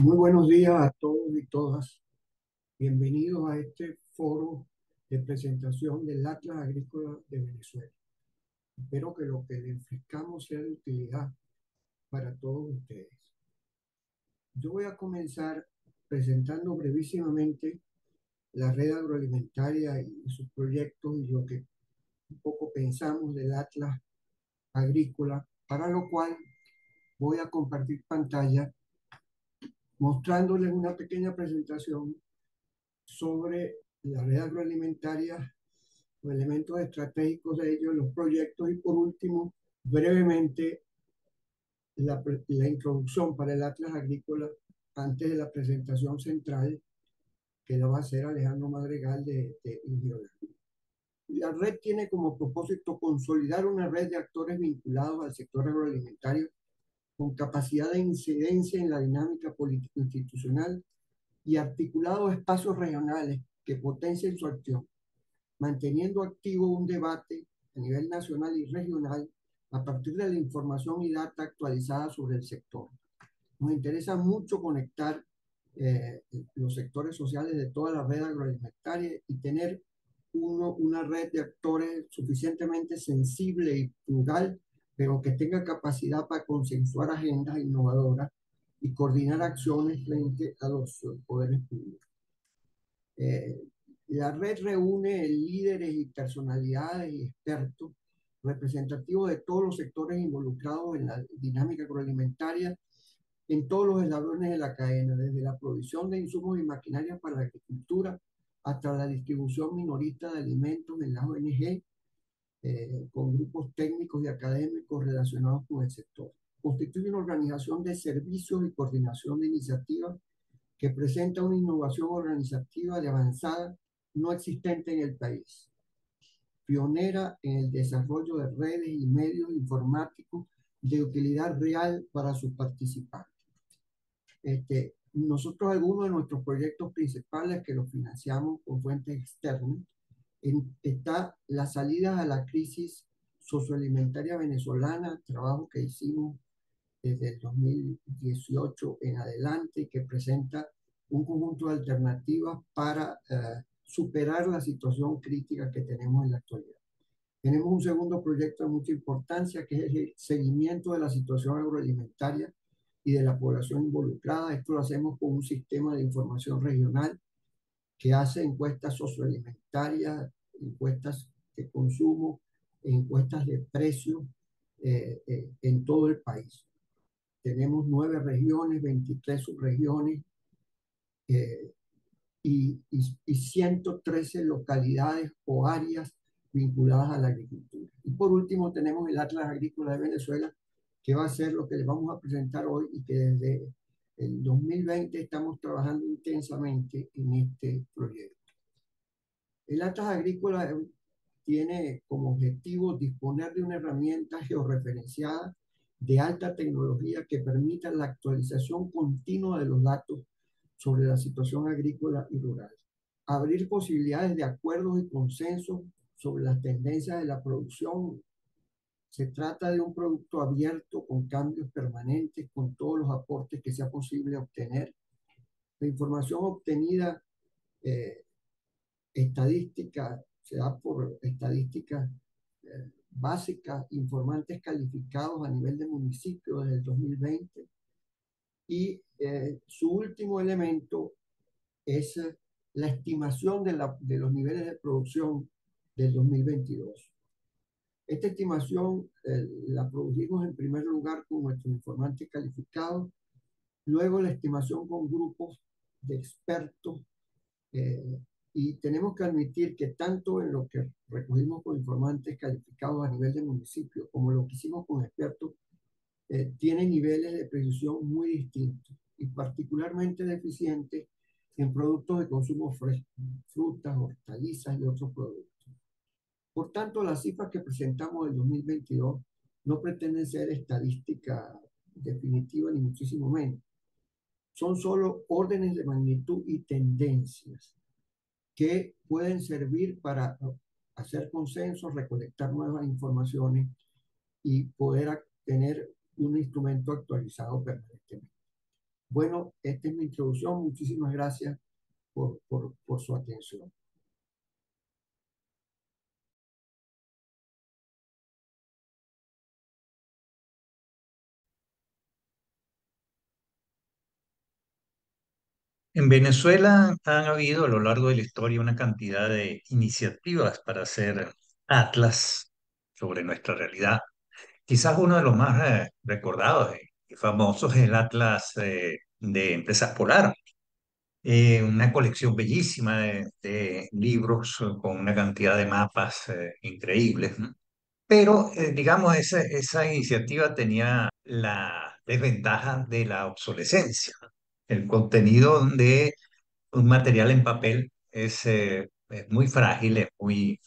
Muy buenos días a todos y todas. Bienvenidos a este foro de presentación del Atlas Agrícola de Venezuela. Espero que lo que le ofrezcamos sea de utilidad para todos ustedes. Yo voy a comenzar presentando brevísimamente la red agroalimentaria y sus proyectos y lo que un poco pensamos del Atlas Agrícola, para lo cual voy a compartir pantalla mostrándoles una pequeña presentación sobre la red agroalimentaria, los elementos estratégicos de ellos, los proyectos y por último, brevemente, la introducción para el Atlas Agrícola antes de la presentación central que la va a hacer Alejandro Madrigal de Ingeniero. La red tiene como propósito consolidar una red de actores vinculados al sector agroalimentario con capacidad de incidencia en la dinámica político-institucional y articulados espacios regionales que potencien su acción, manteniendo activo un debate a nivel nacional y regional a partir de la información y data actualizada sobre el sector. Nos interesa mucho conectar los sectores sociales de toda la red agroalimentaria y tener una red de actores suficientemente sensible y plural, pero que tenga capacidad para consensuar agendas innovadoras y coordinar acciones frente a los poderes públicos. Eh, la red reúne líderes y personalidades y expertos representativos de todos los sectores involucrados en la dinámica agroalimentaria en todos los eslabones de la cadena, desde la provisión de insumos y maquinarias para la agricultura hasta la distribución minorista de alimentos en las ONG, con grupos técnicos y académicos relacionados con el sector. Constituye una organización de servicios y coordinación de iniciativas que presenta una innovación organizativa de avanzada no existente en el país, pionera en el desarrollo de redes y medios informáticos de utilidad real para sus participantes. Nosotros algunos de nuestros proyectos principales que los financiamos con fuentes externas, está la salida a la crisis socioalimentaria venezolana, trabajo que hicimos desde el 2018 en adelante, que presenta un conjunto de alternativas para superar la situación crítica que tenemos en la actualidad. Tenemos un segundo proyecto de mucha importancia, que es el seguimiento de la situación agroalimentaria y de la población involucrada. Esto lo hacemos con un sistema de información regional que hace encuestas socioalimentarias, encuestas de consumo, encuestas de precios en todo el país. Tenemos 9 regiones, 23 subregiones eh, y 113 localidades o áreas vinculadas a la agricultura. Y por último tenemos el Atlas Agrícola de Venezuela, que va a ser lo que les vamos a presentar hoy y que desde el 2020 estamos trabajando intensamente en este proyecto. El Atlas Agrícola tiene como objetivo disponer de una herramienta georreferenciada de alta tecnología que permita la actualización continua de los datos sobre la situación agrícola y rural, abrir posibilidades de acuerdos y consensos sobre las tendencias de la producción. Se trata de un producto abierto con cambios permanentes, con todos los aportes que sea posible obtener. La información obtenida estadística, se da por estadísticas básicas, informantes calificados a nivel de municipio desde el 2020. Y su último elemento es la estimación de los niveles de producción del 2022. Esta estimación la produjimos en primer lugar con nuestros informantes calificados, luego la estimación con grupos de expertos, eh, y tenemos que admitir que tanto en lo que recogimos con informantes calificados a nivel de municipio como lo que hicimos con expertos, tiene niveles de precisión muy distintos y particularmente deficientes en productos de consumo fresco, frutas, hortalizas y otros productos. Por tanto, las cifras que presentamos en 2022 no pretenden ser estadística definitiva ni muchísimo menos. Son solo órdenes de magnitud y tendencias que pueden servir para hacer consensos, recolectar nuevas informaciones y poder tener un instrumento actualizado permanentemente. Bueno, esta es mi introducción. Muchísimas gracias por su atención. En Venezuela han habido a lo largo de la historia una cantidad de iniciativas para hacer atlas sobre nuestra realidad. Quizás uno de los más recordados y famosos es el Atlas de Empresas Polar, una colección bellísima de libros con una cantidad de mapas increíbles, ¿no? Pero, digamos, esa iniciativa tenía la desventaja de la obsolescencia. El contenido de un material en papel es muy frágil, es muy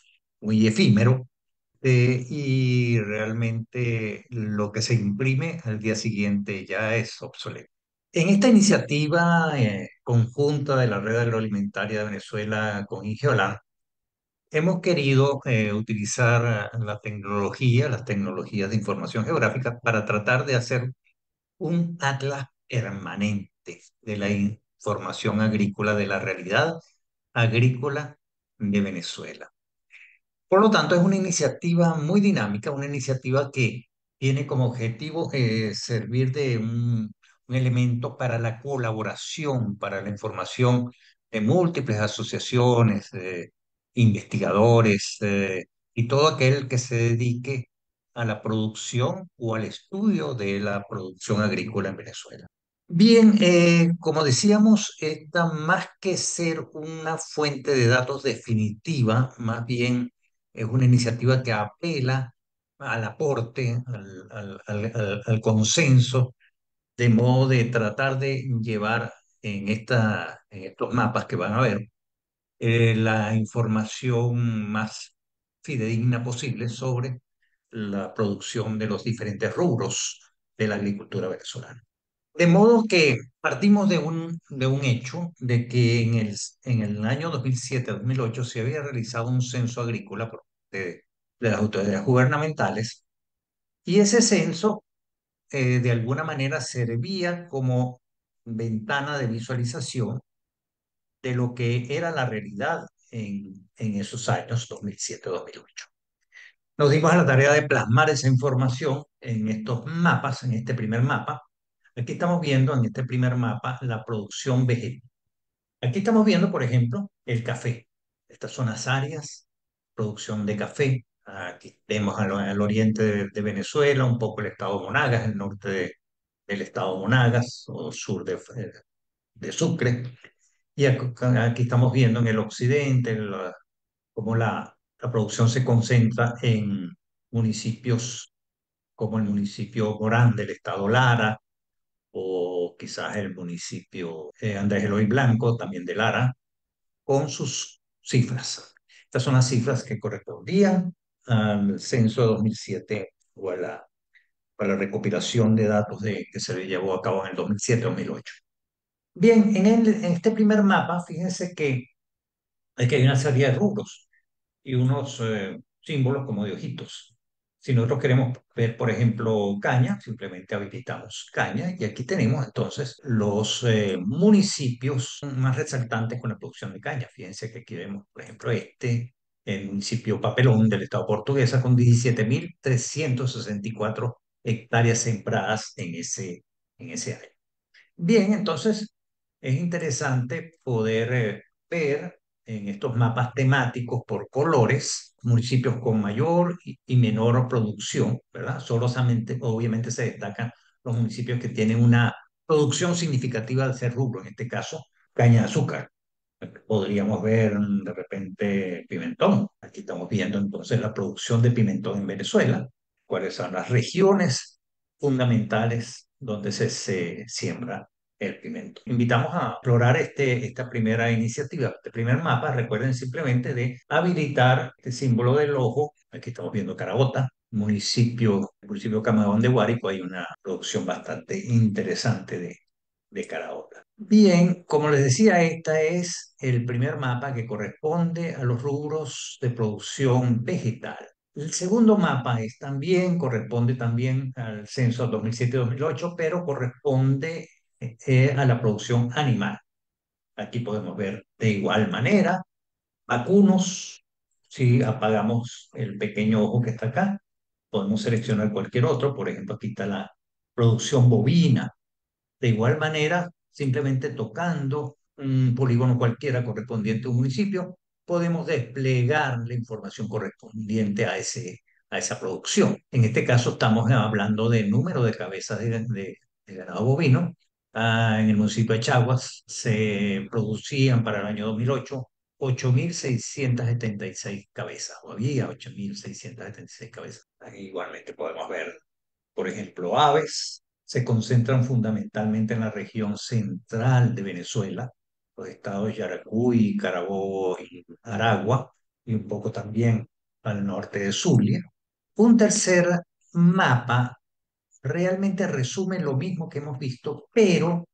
efímero, y realmente lo que se imprime al día siguiente ya es obsoleto. En esta iniciativa conjunta de la Red Agroalimentaria de Venezuela con Ingeolam, hemos querido utilizar la tecnología, las tecnologías de información geográfica, para tratar de hacer un atlas permanente de la información agrícola, de la realidad agrícola de Venezuela. Por lo tanto, es una iniciativa muy dinámica, una iniciativa que tiene como objetivo servir de un elemento para la colaboración, para la información de múltiples asociaciones, investigadores y todo aquel que se dedique a la producción o al estudio de la producción agrícola en Venezuela. Bien, como decíamos, esta más que ser una fuente de datos definitiva, más bien es una iniciativa que apela al aporte, al consenso, de modo de tratar de llevar en estos mapas que van a ver la información más fidedigna posible sobre la producción de los diferentes rubros de la agricultura venezolana. De modo que partimos de un hecho de que en el año 2007-2008 se había realizado un censo agrícola por parte de las autoridades gubernamentales, y ese censo de alguna manera servía como ventana de visualización de lo que era la realidad en esos años 2007-2008. Nos dimos a la tarea de plasmar esa información en estos mapas, en este primer mapa. Aquí estamos viendo en este primer mapa la producción vegetal. Aquí estamos viendo, por ejemplo, el café. Estas son las áreas, producción de café. Aquí vemos al oriente de Venezuela, un poco el estado Monagas, el norte del estado Monagas, o sur de Sucre. Y aquí estamos viendo en el occidente cómo la producción se concentra en municipios como el municipio Morán del estado Lara, o quizás el municipio Andrés Eloy Blanco, también de Lara, con sus cifras. Estas son las cifras que correspondían al censo de 2007 o a la recopilación de datos que se llevó a cabo en el 2007-2008. Bien, en este primer mapa, fíjense que hay una serie de rubros y unos símbolos como de ojitos. Si nosotros queremos ver, por ejemplo, caña, simplemente habilitamos caña, y aquí tenemos entonces los municipios más resaltantes con la producción de caña. Fíjense que aquí vemos, por ejemplo, el municipio Papelón del estado portuguesa, con 17.364 hectáreas sembradas en ese año. Bien, entonces es interesante poder ver en estos mapas temáticos por colores municipios con mayor y menor producción, ¿verdad? Solamente, obviamente se destacan los municipios que tienen una producción significativa de ese rubro, en este caso, caña de azúcar. Podríamos ver de repente pimentón. Aquí estamos viendo entonces la producción de pimentón en Venezuela, cuáles son las regiones fundamentales donde se siembra el pimentón. Invitamos a explorar esta primera iniciativa, este primer mapa. Recuerden simplemente de habilitar este símbolo del ojo. Aquí estamos viendo Carabota, municipio Camagón de Guárico. Hay una producción bastante interesante de caraota. Bien, como les decía, este es el primer mapa que corresponde a los rubros de producción vegetal. El segundo mapa corresponde también al censo 2007-2008, pero corresponde a la producción animal. Aquí podemos ver de igual manera vacunos. Si apagamos el pequeño ojo que está acá, podemos seleccionar cualquier otro. Por ejemplo, aquí está la producción bovina. De igual manera, simplemente tocando un polígono cualquiera correspondiente a un municipio, podemos desplegar la información correspondiente a esa producción. En este caso estamos hablando de número de cabezas de ganado bovino. En el municipio de Chaguas se producían para el año 2008 8.676 cabezas, o había 8.676 cabezas. Ahí igualmente podemos ver, por ejemplo, aves se concentran fundamentalmente en la región central de Venezuela, los estados de Yaracuy, Carabobo y Aragua, y un poco también al norte de Zulia. Un tercer mapa realmente resume lo mismo que hemos visto, pero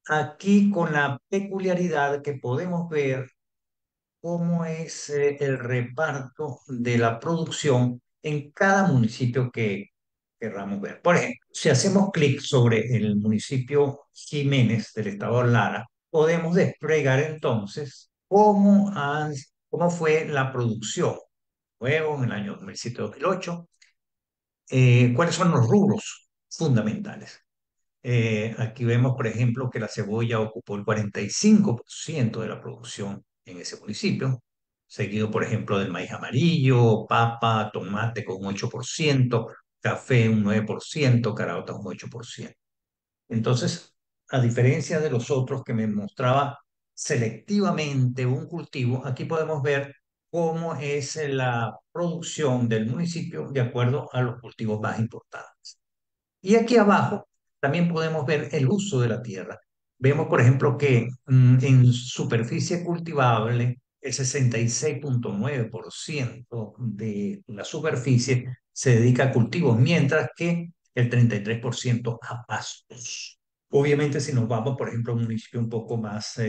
aquí con la peculiaridad que podemos ver cómo es el reparto de la producción en cada municipio que querramos ver. Por ejemplo, si hacemos clic sobre el municipio Jiménez del estado de Lara, podemos desplegar entonces cómo fue la producción luego en el año 2007-2008, cuáles son los rubros fundamentales. Aquí vemos, por ejemplo, que la cebolla ocupó el 45% de la producción en ese municipio, seguido, por ejemplo, del maíz amarillo, papa, tomate con un 8%, café un 9%, caraotas un 8%. Entonces, a diferencia de los otros que me mostraba selectivamente un cultivo, aquí podemos ver cómo es la producción del municipio de acuerdo a los cultivos más importantes. Y aquí abajo también podemos ver el uso de la tierra. Vemos, por ejemplo, que en superficie cultivable, el 66,9% de la superficie se dedica a cultivos, mientras que el 33% a pastos. Obviamente, si nos vamos, por ejemplo, a un municipio un poco más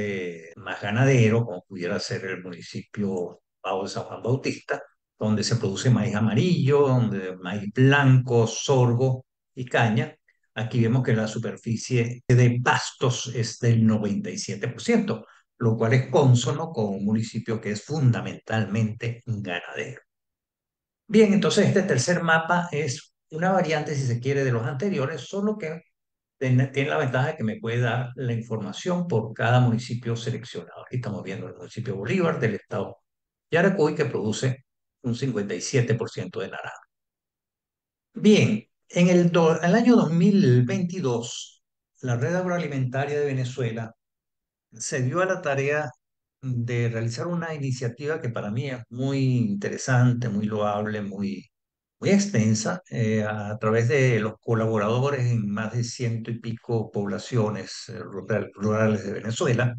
ganadero, como pudiera ser el municipio Pau de San Juan Bautista, donde se produce maíz amarillo, donde maíz blanco, sorgo y caña. Aquí vemos que la superficie de pastos es del 97%, lo cual es cónsono con un municipio que es fundamentalmente ganadero. Bien, entonces este tercer mapa es una variante, si se quiere, de los anteriores, solo que tiene la ventaja de que me puede dar la información por cada municipio seleccionado. Aquí estamos viendo el municipio Bolívar del estado Yaracuy, que produce un 57% de naranja. Bien, el año 2022, la Red Agroalimentaria de Venezuela se dio a la tarea de realizar una iniciativa que para mí es muy interesante, muy loable, muy extensa, a través de los colaboradores en más de ciento y pico poblaciones rurales de Venezuela.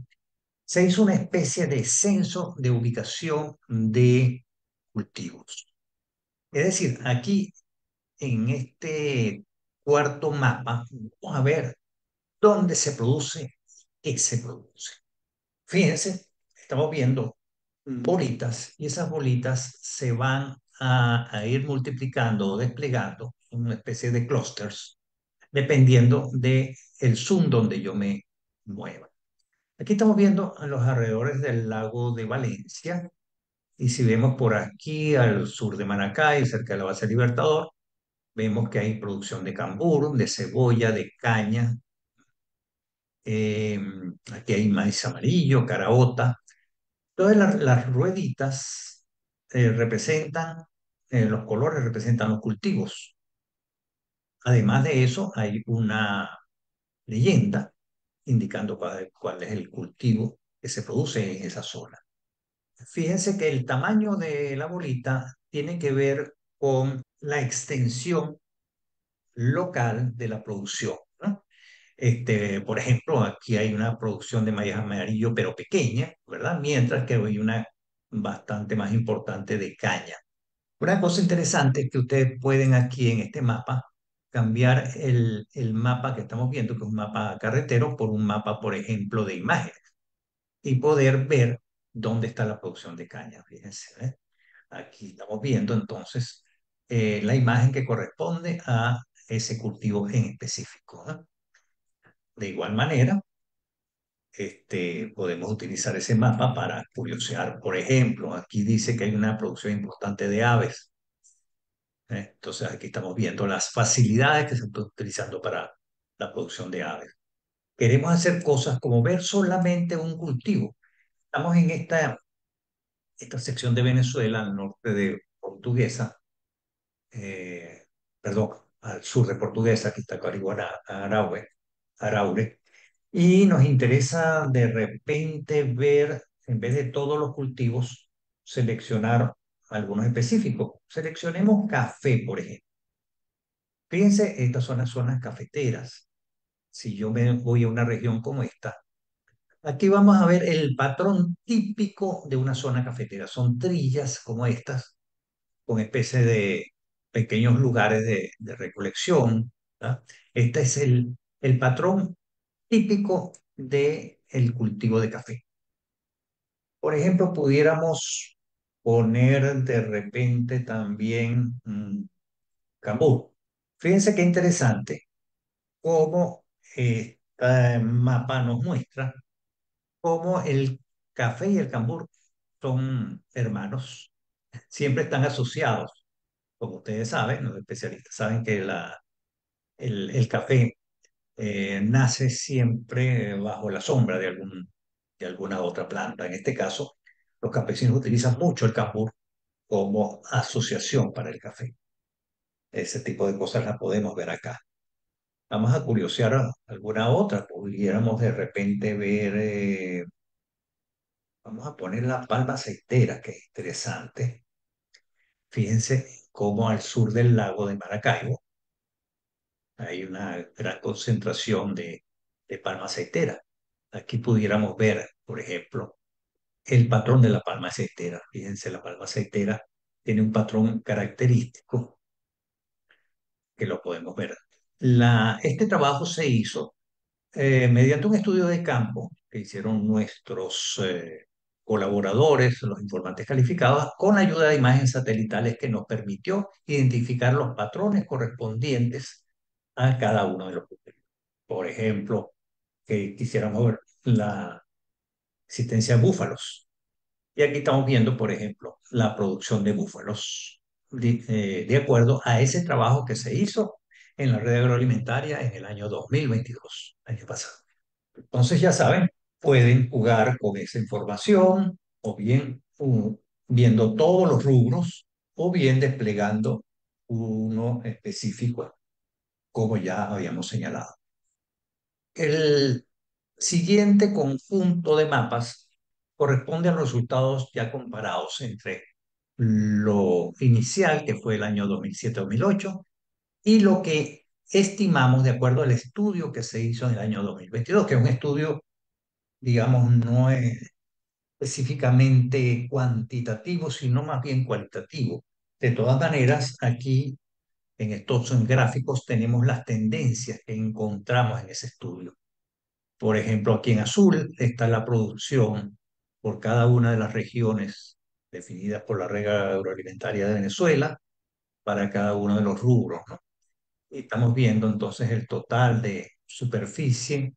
Se hizo una especie de censo de ubicación de cultivos. Es decir, aquí en este cuarto mapa, vamos a ver dónde se produce, qué se produce. Fíjense, estamos viendo bolitas y esas bolitas se van a ir multiplicando o desplegando en una especie de clusters dependiendo de el zoom donde yo me mueva. Aquí estamos viendo a los alrededores del lago de Valencia y si vemos por aquí al sur de Maracay, cerca de la base Libertador, vemos que hay producción de cambur, de cebolla, de caña. eh, Aquí hay maíz amarillo, caraota. Todas las rueditas representan, los colores representan los cultivos. Además de eso, hay una leyenda indicando cuál es el cultivo que se produce en esa zona. Fíjense que el tamaño de la bolita tiene que ver con la extensión local de la producción, ¿no? Por ejemplo, aquí hay una producción de maíz amarillo, pero pequeña, ¿verdad? Mientras que hay una bastante más importante de caña. Una cosa interesante es que ustedes pueden aquí en este mapa cambiar el mapa que estamos viendo, que es un mapa carretero, por un mapa, por ejemplo, de imágenes y poder ver dónde está la producción de caña. Fíjense, ¿eh? Aquí estamos viendo entonces la imagen que corresponde a ese cultivo en específico, ¿no? De igual manera, podemos utilizar ese mapa para curiosear. Por ejemplo, aquí dice que hay una producción importante de aves. Entonces aquí estamos viendo las facilidades que se están utilizando para la producción de aves. Queremos hacer cosas como ver solamente un cultivo. Estamos en esta sección de Venezuela, al norte de Portuguesa, eh, perdón, al sur de Portuguesa, que está Carihuana, Araure, y nos interesa de repente ver, en vez de todos los cultivos, seleccionar algunos específicos. Seleccionemos café, por ejemplo. Fíjense, estas son las zonas cafeteras. Si yo me voy a una región como esta, aquí vamos a ver el patrón típico de una zona cafetera. Son trillas como estas, con especie de pequeños lugares de recolección. ¿Ah? Este es el patrón típico del cultivo de café. Por ejemplo, pudiéramos poner de repente también Cambur. Fíjense qué interesante cómo este mapa nos muestra cómo el café y el cambur son hermanos, siempre están asociados. Como ustedes saben, los especialistas saben que el café nace siempre bajo la sombra de alguna otra planta. En este caso, los campesinos utilizan mucho el cambur como asociación para el café. Ese tipo de cosas las podemos ver acá. Vamos a curiosear alguna otra. Pudiéramos de repente ver, vamos a poner la palma aceitera, que es interesante. Fíjense cómo al sur del lago de Maracaibo hay una gran concentración de palma aceitera. Aquí pudiéramos ver, por ejemplo, el patrón de la palma aceitera. Fíjense, la palma aceitera tiene un patrón característico que lo podemos ver. Este trabajo se hizo mediante un estudio de campo que hicieron nuestros colaboradores, los informantes calificados, con ayuda de imágenes satelitales que nos permitió identificar los patrones correspondientes a cada uno de los cultivos. Por ejemplo, que quisiéramos ver la existencia de búfalos. Y aquí estamos viendo, por ejemplo, la producción de búfalos de acuerdo a ese trabajo que se hizo en la red agroalimentaria en el año 2022, año pasado. Entonces, ya saben, pueden jugar con esa información o bien viendo todos los rubros o bien desplegando uno específico, como ya habíamos señalado. El siguiente conjunto de mapas corresponde a los resultados ya comparados entre lo inicial, que fue el año 2007-2008, y lo que estimamos de acuerdo al estudio que se hizo en el año 2022, que es un estudio, digamos, no es específicamente cuantitativo, sino más bien cualitativo. De todas maneras, aquí en estos gráficos tenemos las tendencias que encontramos en ese estudio. Por ejemplo, aquí en azul está la producción por cada una de las regiones definidas por la Red Agroalimentaria de Venezuela para cada uno de los rubros, ¿no? Y estamos viendo entonces el total de superficie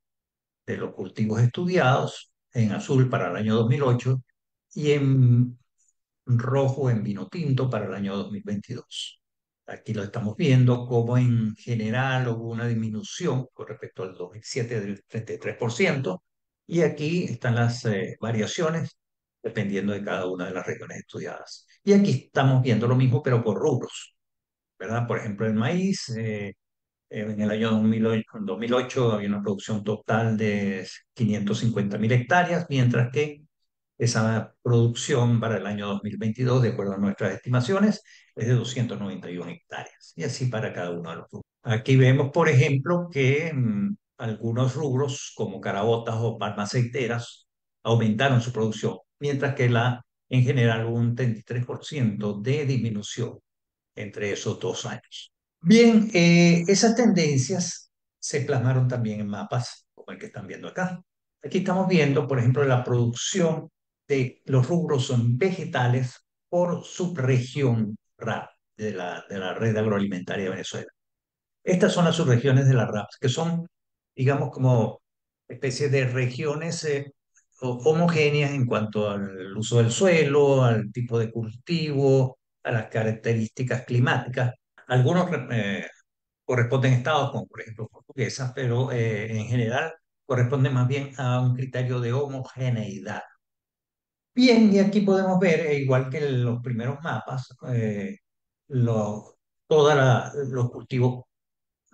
de los cultivos estudiados en azul para el año 2008 y en rojo, en vino tinto, para el año 2022. Aquí lo estamos viendo como en general hubo una disminución con respecto al 2007 del 33%, y aquí están las variaciones dependiendo de cada una de las regiones estudiadas. Y aquí estamos viendo lo mismo, pero por rubros, ¿verdad? Por ejemplo, el maíz, en el año 2008 había una producción total de 550.000 hectáreas, mientras que esa producción para el año 2022, de acuerdo a nuestras estimaciones, es de 291 hectáreas. Y así para cada uno de los rubros. Aquí vemos, por ejemplo, que algunos rubros, como caraotas o palmas aceiteras, aumentaron su producción, mientras que en general hubo un 33% de disminución entre esos 2 años. Bien, esas tendencias se plasmaron también en mapas como el que están viendo acá. Aquí estamos viendo, por ejemplo, la producción de los rubros son vegetales por subregión RAP de la red agroalimentaria de Venezuela. Estas son las subregiones de la RAP, que son digamos, como especie de regiones homogéneas en cuanto al uso del suelo, al tipo de cultivo, a las características climáticas. Algunos corresponden a estados, como por ejemplo Portuguesa, pero en general corresponden más bien a un criterio de homogeneidad. Bien, y aquí podemos ver, igual que en los primeros mapas, los, los cultivos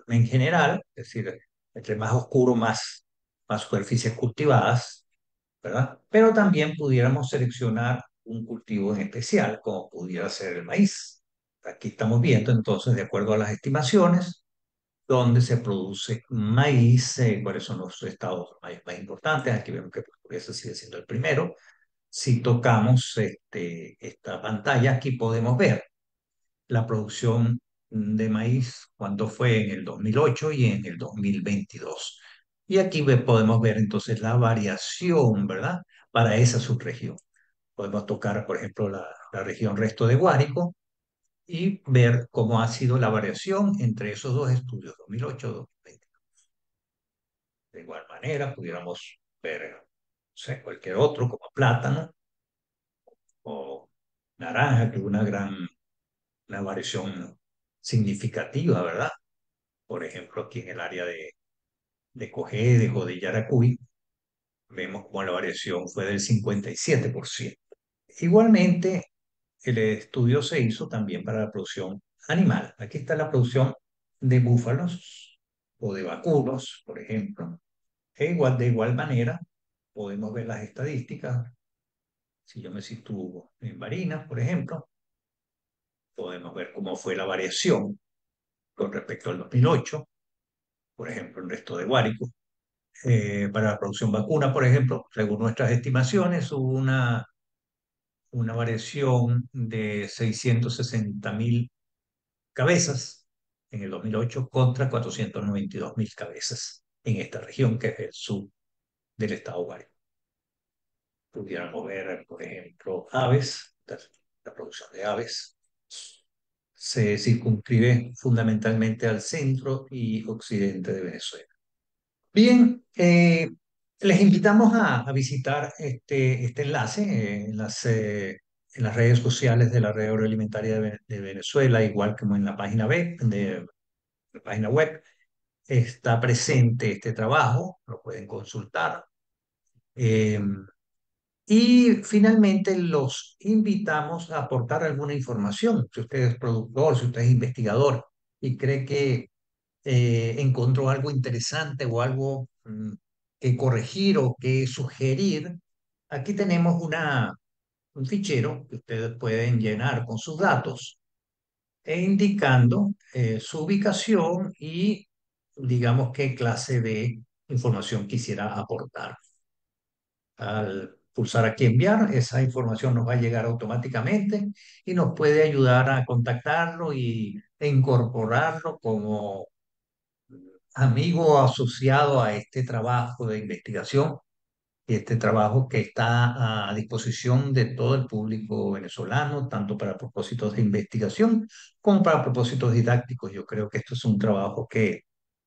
en general, es decir, entre más oscuro, más superficies cultivadas, ¿verdad? Pero también pudiéramos seleccionar un cultivo en especial, como pudiera ser el maíz. Aquí estamos viendo entonces, de acuerdo a las estimaciones, dónde se produce maíz, cuáles son los estados más importantes. Aquí vemos que Portuguesa sigue siendo el primero. Si tocamos esta pantalla, aquí podemos ver la producción de maíz, cuánto fue en el 2008 y en el 2022. Y aquí podemos ver entonces la variación, ¿verdad? Para esa subregión. Podemos tocar, por ejemplo, la región resto de Guárico y ver cómo ha sido la variación entre esos dos estudios, 2008-2020. De igual manera, pudiéramos ver, no sé, cualquier otro como plátano o naranja, que hubo una variación significativa, ¿verdad? Por ejemplo, aquí en el área de Cojedes o de Yaracuy, vemos como la variación fue del 57%. Igualmente, el estudio se hizo también para la producción animal. Aquí está la producción de búfalos o de vacunos, por ejemplo. De igual manera, podemos ver las estadísticas. Si yo me sitúo en Barinas, por ejemplo, podemos ver cómo fue la variación con respecto al 2008, por ejemplo, el resto de Guárico. Para la producción vacuna, por ejemplo, según nuestras estimaciones, hubo una variación de 660.000 cabezas en el 2008 contra 492.000 cabezas en esta región, que es el sur del estado Guárico. Pudiéramos ver, por ejemplo, aves, la producción de aves se circunscribe fundamentalmente al centro y occidente de Venezuela. Bien, les invitamos a visitar este enlace en las redes sociales de la Red Agroalimentaria de Venezuela, igual como en la página web, la página web. Está presente este trabajo, lo pueden consultar. Eh, y finalmente los invitamos a aportar alguna información. Si usted es productor, si usted es investigador y cree que encontró algo interesante o algo que corregir o que sugerir, aquí tenemos un fichero que ustedes pueden llenar con sus datos e indicando su ubicación y digamos qué clase de información quisiera aportar. Al pulsar aquí enviar, esa información nos va a llegar automáticamente y nos puede ayudar a contactarlo e incorporarlo como amigo asociado a este trabajo de investigación y este trabajo que está a disposición de todo el público venezolano, tanto para propósitos de investigación como para propósitos didácticos. Yo creo que esto es un trabajo que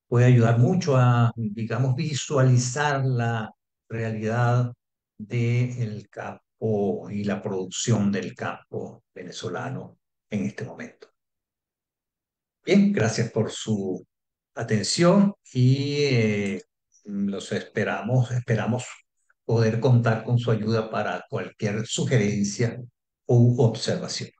puede ayudar mucho a, digamos, visualizar la realidad del campo y la producción del campo venezolano en este momento. Bien, gracias por su atención y esperamos poder contar con su ayuda para cualquier sugerencia u observación.